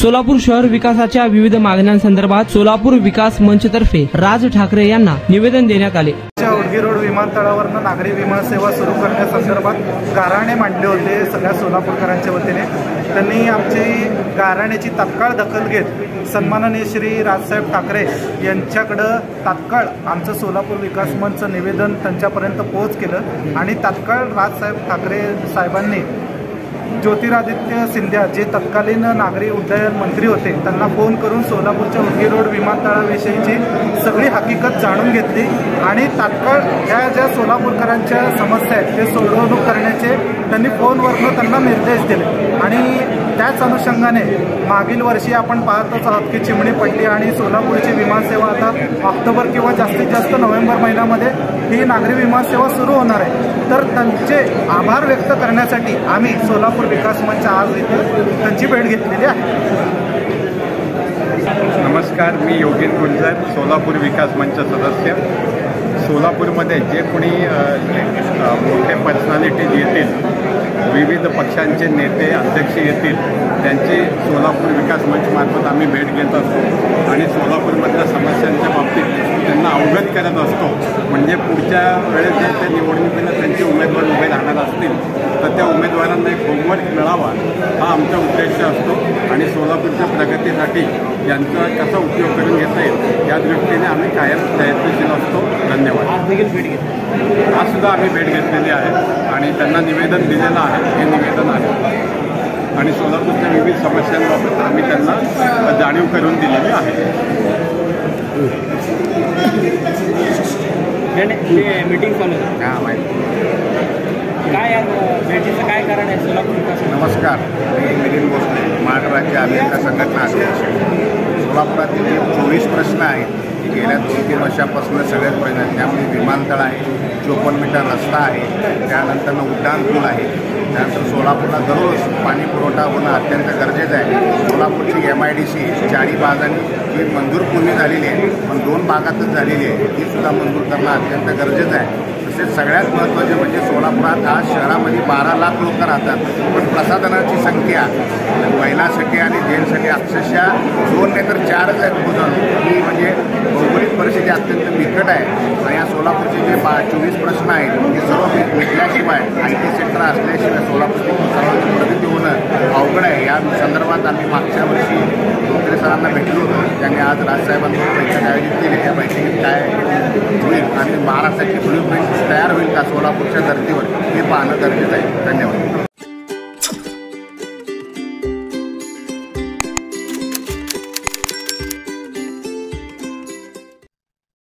सोलापूर शहर विकासाच्या विविध मागण्यांसंदर्भात सोलापूर विकास मंचतर्फे राज ठाकरे यांना निवेदन देण्यात आले। उडगी रोड विमानतळावरनं नागरी विमानसेवा सुरू करण्यासंदर्भात गाऱ्हाणे मांडले होते सगळ्या सोलापूरकरांच्या वतीने। त्यांनी आमची गाऱ्हाण्याची तात्काळ दखल घेत सन्माननीय श्री राजसाहेब ठाकरे यांच्याकडं तात्काळ आमचं सोलापूर विकास मंच निवेदन त्यांच्यापर्यंत पोहोच केलं आणि तात्काळ राजसाहेब ठाकरे साहेबांनी ज्योतिरादित्य सिंधिया जे तत्कालीन नागरी उड्डयन मंत्री होते त्यांना फोन करून सोलापूरच्या उडगी रोड विमानतळाविषयीची सगळी हकीकत जाणून घेतली आणि तात्काळ ह्या ज्या सोलापूरकरांच्या समस्या आहेत ते सोडवणूक करण्याचे त्यांनी फोनवरनं त्यांना निर्देश दिले। आणि त्याच अनुषंगाने मागील वर्षी आपण पाहतच आहोत की चिमणी पडली आणि सोलापूरची विमानसेवा आता ऑक्टोबर किंवा जास्तीत जास्त नोव्हेंबर महिन्यामध्ये ही नागरी विमानसेवा सुरू होणार आहे। तर त्यांचे आभार व्यक्त करण्यासाठी आम्ही सोलापूर विकास मंच आज इथं त्यांची भेट घेतलेली आहे। नमस्कार, मी योगेंद्र गुंजर, सोलापूर विकास मंच सदस्य। सोलापूरमध्ये जे कोणी मोठे पर्सनॅलिटीज येतील, विविध पक्षांचे नेते अध्यक्ष येतील, त्यांची सोलापूर विकास मंचमार्फत आम्ही भेट घेत असतो आणि सोलापूरमधल्या समस्यांच्या बाबतीत त्यांना अवगत करत असतो। म्हणजे पुढच्या वेळेस जर ते निवडणुकीला त्यांचे उमेदवार उभे राहणार असतील तर त्या उमेदवारांना एक होमवर्क मिळावा हा आमचा उद्देश असतो आणि सोलापूरच्या प्रगतीसाठी यांचा कसा उपयोग करून घेता येईल या दृष्टीने आम्ही कायम प्रयत्नशील असतो। धन्यवाद। आज सुद्धा आम्ही भेट घेतलेली आहे आणि त्यांना निवेदन दिलेलं आहे, हे निवेदन आहे आणि सोलापूरच्या विविध समस्यांबाबत आम्ही त्यांना जाणीव करून दिलेली आहे। मीटिंग चालू हां, माहिती काय भेटीचं काय कारण आहे सोलापूर? नमस्कार, मी मिलिंद भोसले, महाराष्ट्र राज्य अभियंता संघटना अध्यक्ष। सोलापुरातील जे 24 प्रश्न आहेत की गेल्या 2-3 वर्षापासून सगळ्यात प्रश्न आहेत, त्यामध्ये विमानतळ आहे, 54 मीटर रस्ता आहे, त्यानंतर उड्डाण पूल आहे, त्यानंतर सोलापूरला दररोज पाणी पुरवठा होणं अत्यंत गरजेचं आहे। सोलापूरची MIDC 40 भागांनी जी मंजूर पूर्वी झालेली आहे पण 2 भागातच झालेली आहे, ती सुद्धा मंजूर करणं अत्यंत गरजेचं आहे। तसेच सगळ्यात महत्त्वाचे म्हणजे सोलापुरात आज शहरामध्ये 12 लाख लोक राहतात पण प्रसाधनाची संख्या महिलांसाठी आणि जेंट्ससाठी अक्षरशः 2 नाही तर 4च आहेत पूजन। ही म्हणजे भौगोलिक परिस्थिती अत्यंत बिकट आहे आणि या सोलापूरचे जे 24 प्रश्न आहेत ते सर्व मिटल्याशिवाय IT सेक्टर असल्याशिवाय सोलापूरची सर्वांची प्रगती होणं अवघड आहे। या संदर्भात आम्ही मागच्या वर्षी ठाकरे सरांना भेटलो होतो, त्यांनी आज राजसाहेबांसोबत बैठक आयोजित केली। या बैठकीत काय होईल आणि महाराष्ट्राची ब्लूप्रिंट तयार होईल का सोलापूरच्या धर्तीवर हे पाहणं गरजेचं आहे।